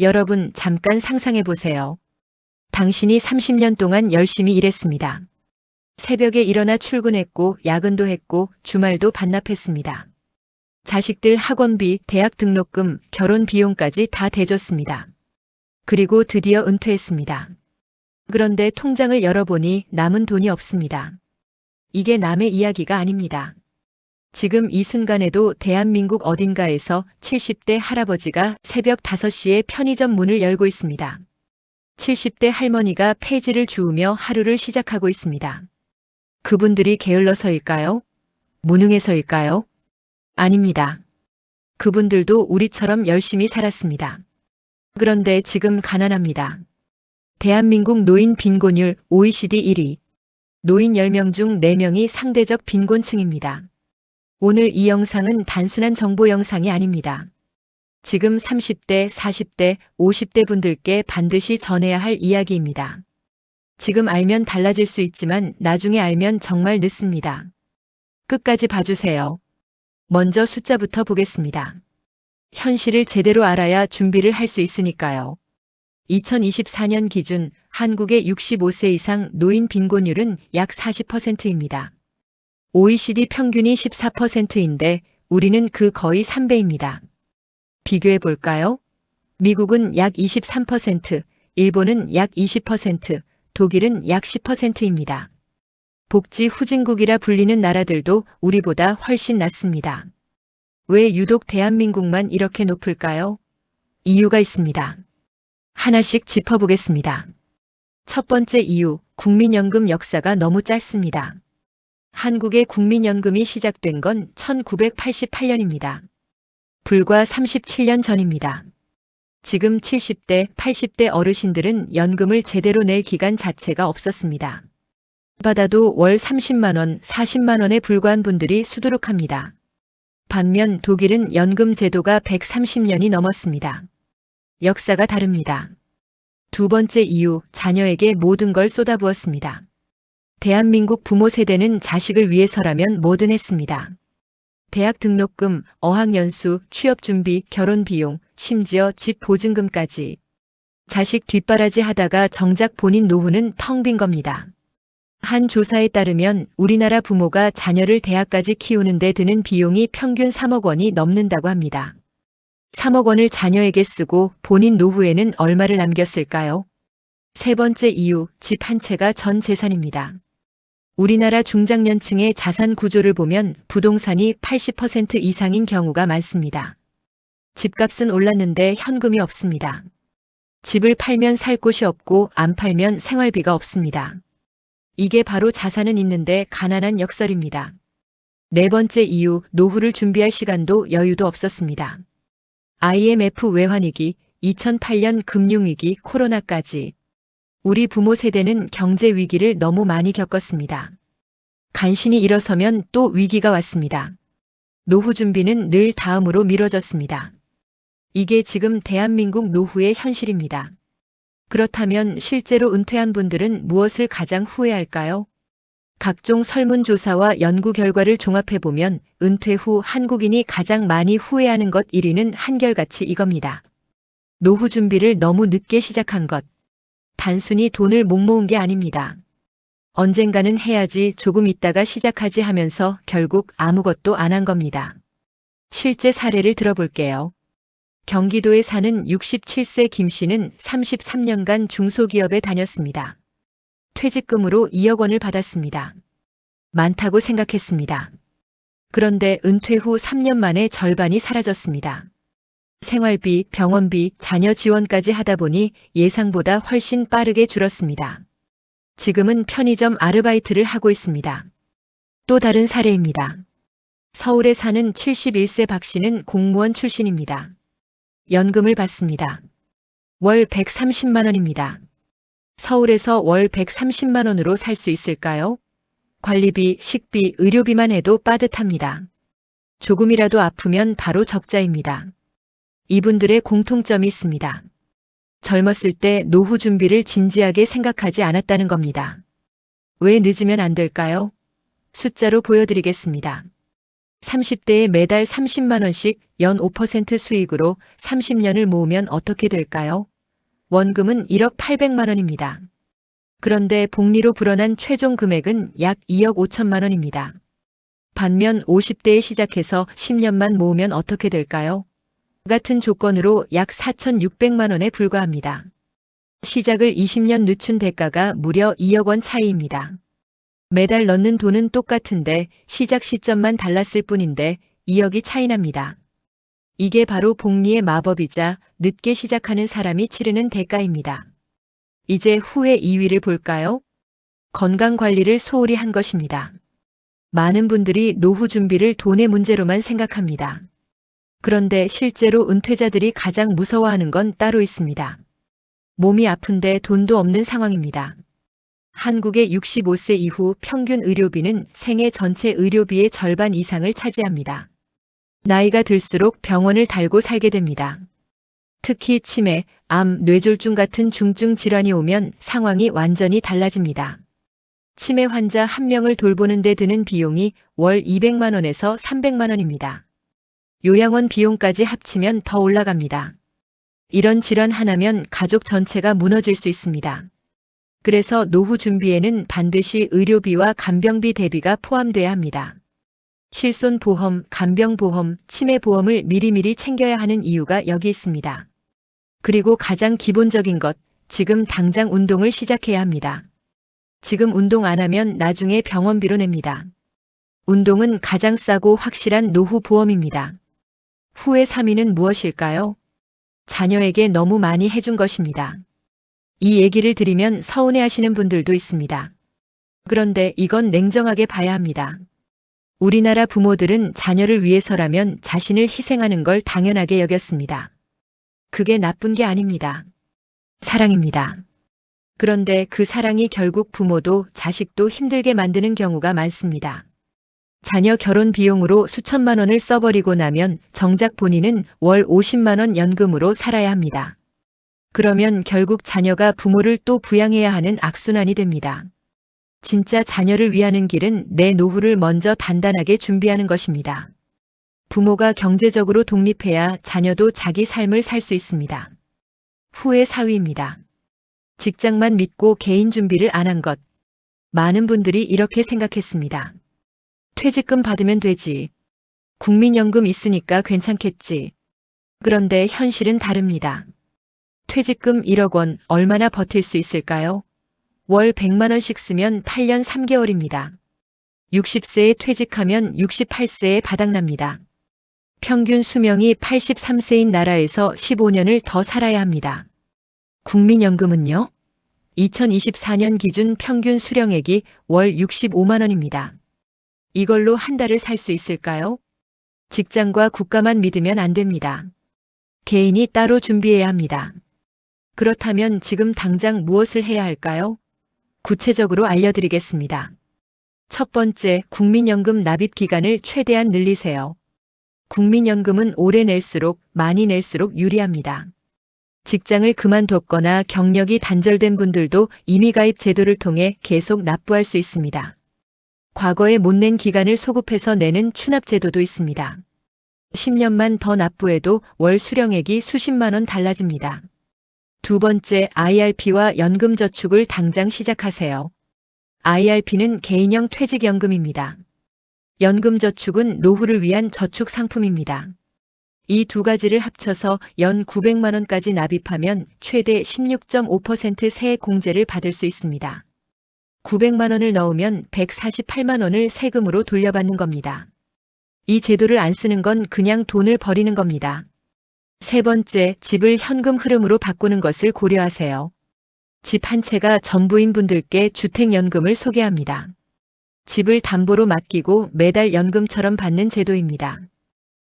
여러분 잠깐 상상해 보세요. 당신이 30년 동안 열심히 일했습니다. 새벽에 일어나 출근했고 야근도 했고 주말도 반납했습니다. 자식들 학원비, 대학 등록금, 결혼 비용까지 다 대줬습니다. 그리고 드디어 은퇴했습니다. 그런데 통장을 열어보니 남은 돈이 없습니다. 이게 남의 이야기가 아닙니다. 지금 이 순간에도 대한민국 어딘가에서 70대 할아버지가 새벽 5시에 편의점 문을 열고 있습니다. 70대 할머니가 폐지를 주우며 하루를 시작하고 있습니다. 그분들이 게을러서일까요? 무능해서일까요? 아닙니다. 그분들도 우리처럼 열심히 살았습니다. 그런데 지금 가난합니다. 대한민국 노인 빈곤율 OECD 1위. 노인 10명 중 4명이 상대적 빈곤층입니다. 오늘 이 영상은 단순한 정보 영상이 아닙니다. 지금 30대, 40대, 50대 분들께 반드시 전해야 할 이야기입니다. 지금 알면 달라질 수 있지만 나중에 알면 정말 늦습니다. 끝까지 봐주세요. 먼저 숫자부터 보겠습니다. 현실을 제대로 알아야 준비를 할 수 있으니까요. 2024년 기준 한국의 65세 이상 노인 빈곤율은 약 40%입니다. OECD 평균이 14%인데 우리는 그 거의 3배입니다. 비교해 볼까요? 미국은 약 23%, 일본은 약 20%, 독일은 약 10%입니다. 복지 후진국이라 불리는 나라들도 우리보다 훨씬 낮습니다. 왜 유독 대한민국만 이렇게 높을까요? 이유가 있습니다. 하나씩 짚어보겠습니다. 첫 번째 이유, 국민연금 역사가 너무 짧습니다. 한국의 국민연금이 시작된 건 1988년입니다. 불과 37년 전입니다. 지금 70대, 80대 어르신들은 연금을 제대로 낼 기간 자체가 없었습니다. 받아도 월 30만 원, 40만 원에 불과한 분들이 수두룩합니다. 반면 독일은 연금 제도가 130년이 넘었습니다. 역사가 다릅니다. 두 번째 이유, 자녀에게 모든 걸 쏟아부었습니다. 대한민국 부모 세대는 자식을 위해서라면 뭐든 했습니다. 대학 등록금, 어학연수, 취업준비, 결혼비용, 심지어 집 보증금까지. 자식 뒷바라지 하다가 정작 본인 노후는 텅 빈 겁니다. 한 조사에 따르면 우리나라 부모가 자녀를 대학까지 키우는 데 드는 비용이 평균 3억 원이 넘는다고 합니다. 3억 원을 자녀에게 쓰고 본인 노후에는 얼마를 남겼을까요? 세 번째 이유, 집 한 채가 전 재산입니다. 우리나라 중장년층의 자산 구조를 보면 부동산이 80% 이상인 경우가 많습니다. 집값은 올랐는데 현금이 없습니다. 집을 팔면 살 곳이 없고 안 팔면 생활비가 없습니다. 이게 바로 자산은 있는데 가난한 역설입니다. 네 번째 이유, 노후를 준비할 시간도 여유도 없었습니다. IMF 외환위기, 2008년 금융위기, 코로나까지. 우리 부모 세대는 경제 위기를 너무 많이 겪었습니다. 간신히 일어서면 또 위기가 왔습니다. 노후 준비는 늘 다음으로 미뤄졌습니다. 이게 지금 대한민국 노후의 현실입니다. 그렇다면 실제로 은퇴한 분들은 무엇을 가장 후회할까요? 각종 설문조사와 연구 결과를 종합해보면 은퇴 후 한국인이 가장 많이 후회하는 것 1위는 한결같이 이겁니다. 노후 준비를 너무 늦게 시작한 것. 단순히 돈을 못 모은 게 아닙니다. 언젠가는 해야지 조금 있다가 시작하지 하면서 결국 아무것도 안 한 겁니다. 실제 사례를 들어볼게요. 경기도에 사는 67세 김 씨는 33년간 중소기업에 다녔습니다. 퇴직금으로 2억 원을 받았습니다. 많다고 생각했습니다. 그런데 은퇴 후 3년 만에 절반이 사라졌습니다. 생활비, 병원비, 자녀 지원까지 하다 보니 예상보다 훨씬 빠르게 줄었습니다. 지금은 편의점 아르바이트를 하고 있습니다. 또 다른 사례입니다. 서울에 사는 71세 박 씨는 공무원 출신입니다. 연금을 받습니다. 월 130만 원입니다. 서울에서 월 130만 원으로 살 수 있을까요? 관리비, 식비, 의료비만 해도 빠듯합니다. 조금이라도 아프면 바로 적자입니다. 이분들의 공통점이 있습니다. 젊었을 때 노후 준비를 진지하게 생각하지 않았다는 겁니다. 왜 늦으면 안 될까요? 숫자로 보여드리겠습니다. 30대에 매달 30만 원씩 연 5% 수익으로 30년을 모으면 어떻게 될까요? 원금은 1억 800만 원입니다. 그런데 복리로 불어난 최종 금액은 약 2억 5천만 원입니다. 반면 50대에 시작해서 10년만 모으면 어떻게 될까요? 같은 조건으로 약 4,600만 원에 불과합니다. 시작을 20년 늦춘 대가가 무려 2억 원 차이입니다. 매달 넣는 돈은 똑같은데 시작 시점만 달랐을 뿐인데 2억이 차이 납니다. 이게 바로 복리의 마법이자 늦게 시작하는 사람이 치르는 대가입니다. 이제 후회 2위를 볼까요? 건강 관리를 소홀히 한 것입니다. 많은 분들이 노후 준비를 돈의 문제로만 생각합니다. 그런데 실제로 은퇴자들이 가장 무서워하는 건 따로 있습니다. 몸이 아픈데 돈도 없는 상황입니다. 한국의 65세 이후 평균 의료비는 생애 전체 의료비의 절반 이상을 차지합니다. 나이가 들수록 병원을 달고 살게 됩니다. 특히 치매, 암, 뇌졸중 같은 중증 질환이 오면 상황이 완전히 달라집니다. 치매 환자 한 명을 돌보는 데 드는 비용이 월 200만 원에서 300만 원입니다. 요양원 비용까지 합치면 더 올라갑니다. 이런 질환 하나면 가족 전체가 무너질 수 있습니다. 그래서 노후 준비에는 반드시 의료비와 간병비 대비가 포함돼야 합니다. 실손보험, 간병보험, 치매보험을 미리미리 챙겨야 하는 이유가 여기 있습니다. 그리고 가장 기본적인 것, 지금 당장 운동을 시작해야 합니다. 지금 운동 안 하면 나중에 병원비로 냅니다. 운동은 가장 싸고 확실한 노후 보험입니다. 후회 3위는 무엇일까요? 자녀에게 너무 많이 해준 것입니다. 이 얘기를 드리면 서운해하시는 분들도 있습니다. 그런데 이건 냉정하게 봐야 합니다. 우리나라 부모들은 자녀를 위해서라면 자신을 희생하는 걸 당연하게 여겼습니다. 그게 나쁜 게 아닙니다. 사랑입니다. 그런데 그 사랑이 결국 부모도 자식도 힘들게 만드는 경우가 많습니다. 자녀 결혼 비용으로 수천만 원을 써버리고 나면 정작 본인은 월 50만 원 연금으로 살아야 합니다. 그러면 결국 자녀가 부모를 또 부양해야 하는 악순환이 됩니다. 진짜 자녀를 위하는 길은 내 노후를 먼저 단단하게 준비하는 것입니다. 부모가 경제적으로 독립해야 자녀도 자기 삶을 살 수 있습니다. 후회 4위입니다. 직장만 믿고 개인 준비를 안 한 것. 많은 분들이 이렇게 생각했습니다. 퇴직금 받으면 되지. 국민연금 있으니까 괜찮겠지. 그런데 현실은 다릅니다. 퇴직금 1억 원 얼마나 버틸 수 있을까요? 월 100만 원씩 쓰면 8년 3개월입니다. 60세에 퇴직하면 68세에 바닥납니다. 평균 수명이 83세인 나라에서 15년을 더 살아야 합니다. 국민연금은요? 2024년 기준 평균 수령액이 월 65만 원입니다. 이걸로 한 달을 살 수 있을까요? 직장과 국가만 믿으면 안 됩니다. 개인이 따로 준비해야 합니다. 그렇다면 지금 당장 무엇을 해야 할까요? 구체적으로 알려드리겠습니다. 첫 번째, 국민연금 납입 기간을 최대한 늘리세요. 국민연금은 오래 낼수록 많이 낼수록 유리합니다. 직장을 그만뒀거나 경력이 단절된 분들도 임의가입 제도를 통해 계속 납부할 수 있습니다. 과거에 못 낸 기간을 소급해서 내는 추납 제도도 있습니다. 10년만 더 납부해도 월 수령액이 수십만 원 달라집니다. 두 번째, IRP와 연금저축을 당장 시작하세요. IRP는 개인형 퇴직연금입니다. 연금저축은 노후를 위한 저축 상품입니다. 이 두 가지를 합쳐서 연 900만 원까지 납입하면 최대 16.5% 세액 공제를 받을 수 있습니다. 900만 원을 넣으면 148만 원을 세금으로 돌려받는 겁니다. 이 제도를 안 쓰는 건 그냥 돈을 버리는 겁니다. 세 번째, 집을 현금 흐름으로 바꾸는 것을 고려하세요. 집 한 채가 전부인 분들께 주택연금을 소개합니다. 집을 담보로 맡기고 매달 연금처럼 받는 제도입니다.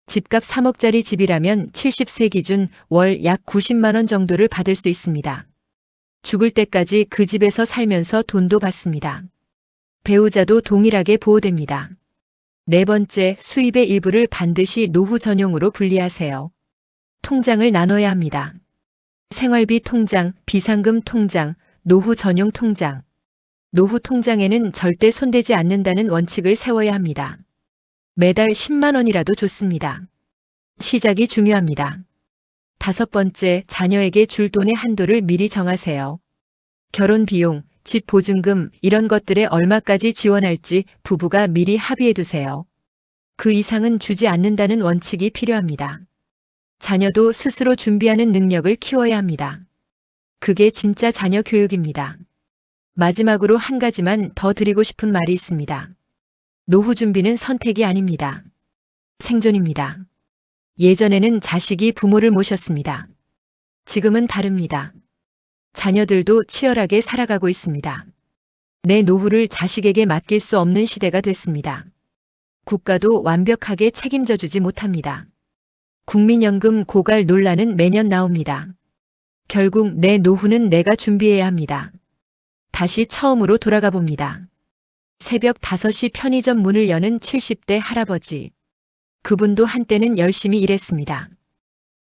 집값 3억짜리 집이라면 70세 기준 월 약 90만 원 정도를 받을 수 있습니다. 죽을 때까지 그 집에서 살면서 돈도 받습니다. 배우자도 동일하게 보호됩니다. 네 번째, 수입의 일부를 반드시 노후 전용으로 분리하세요. 통장을 나눠야 합니다. 생활비 통장, 비상금 통장, 노후 전용 통장. 노후 통장에는 절대 손대지 않는다는 원칙을 세워야 합니다. 매달 10만 원이라도 좋습니다. 시작이 중요합니다. 5번째, 자녀에게 줄 돈의 한도를 미리 정하세요. 결혼 비용, 집 보증금 이런 것들에 얼마까지 지원할지 부부가 미리 합의해 두세요. 그 이상은 주지 않는다는 원칙이 필요합니다. 자녀도 스스로 준비하는 능력을 키워야 합니다. 그게 진짜 자녀 교육입니다. 마지막으로 한 가지만 더 드리고 싶은 말이 있습니다. 노후 준비는 선택이 아닙니다. 생존입니다. 예전에는 자식이 부모를 모셨습니다. 지금은 다릅니다. 자녀들도 치열하게 살아가고 있습니다. 내 노후를 자식에게 맡길 수 없는 시대가 됐습니다. 국가도 완벽하게 책임져 주지 못합니다. 국민연금 고갈 논란은 매년 나옵니다. 결국 내 노후는 내가 준비해야 합니다. 다시 처음으로 돌아가 봅니다. 새벽 5시 편의점 문을 여는 70대 할아버지. 그분도 한때는 열심히 일했습니다.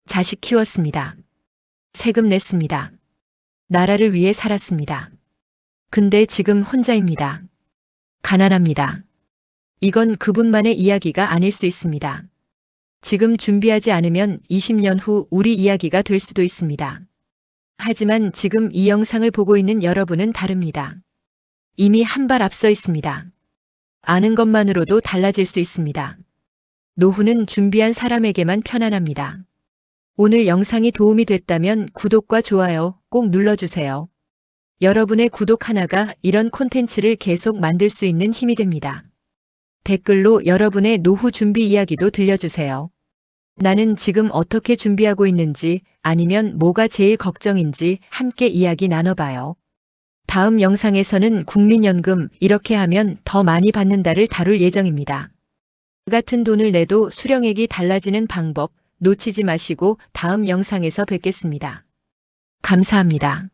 자식 키웠습니다. 세금 냈습니다. 나라를 위해 살았습니다. 근데 지금 혼자입니다. 가난합니다. 이건 그분만의 이야기가 아닐 수 있습니다. 지금 준비하지 않으면 20년 후 우리 이야기가 될 수도 있습니다. 하지만 지금 이 영상을 보고 있는 여러분은 다릅니다. 이미 한 발 앞서 있습니다. 아는 것만으로도 달라질 수 있습니다. 노후는 준비한 사람에게만 편안합니다. 오늘 영상이 도움이 됐다면 구독과 좋아요 꼭 눌러주세요. 여러분의 구독 하나가 이런 콘텐츠를 계속 만들 수 있는 힘이 됩니다. 댓글로 여러분의 노후 준비 이야기도 들려주세요. 나는 지금 어떻게 준비하고 있는지 아니면 뭐가 제일 걱정인지 함께 이야기 나눠봐요. 다음 영상에서는 국민연금 이렇게 하면 더 많이 받는다를 다룰 예정입니다. 같은 돈을 내도 수령액이 달라지는 방법 놓치지 마시고 다음 영상에서 뵙겠습니다. 감사합니다.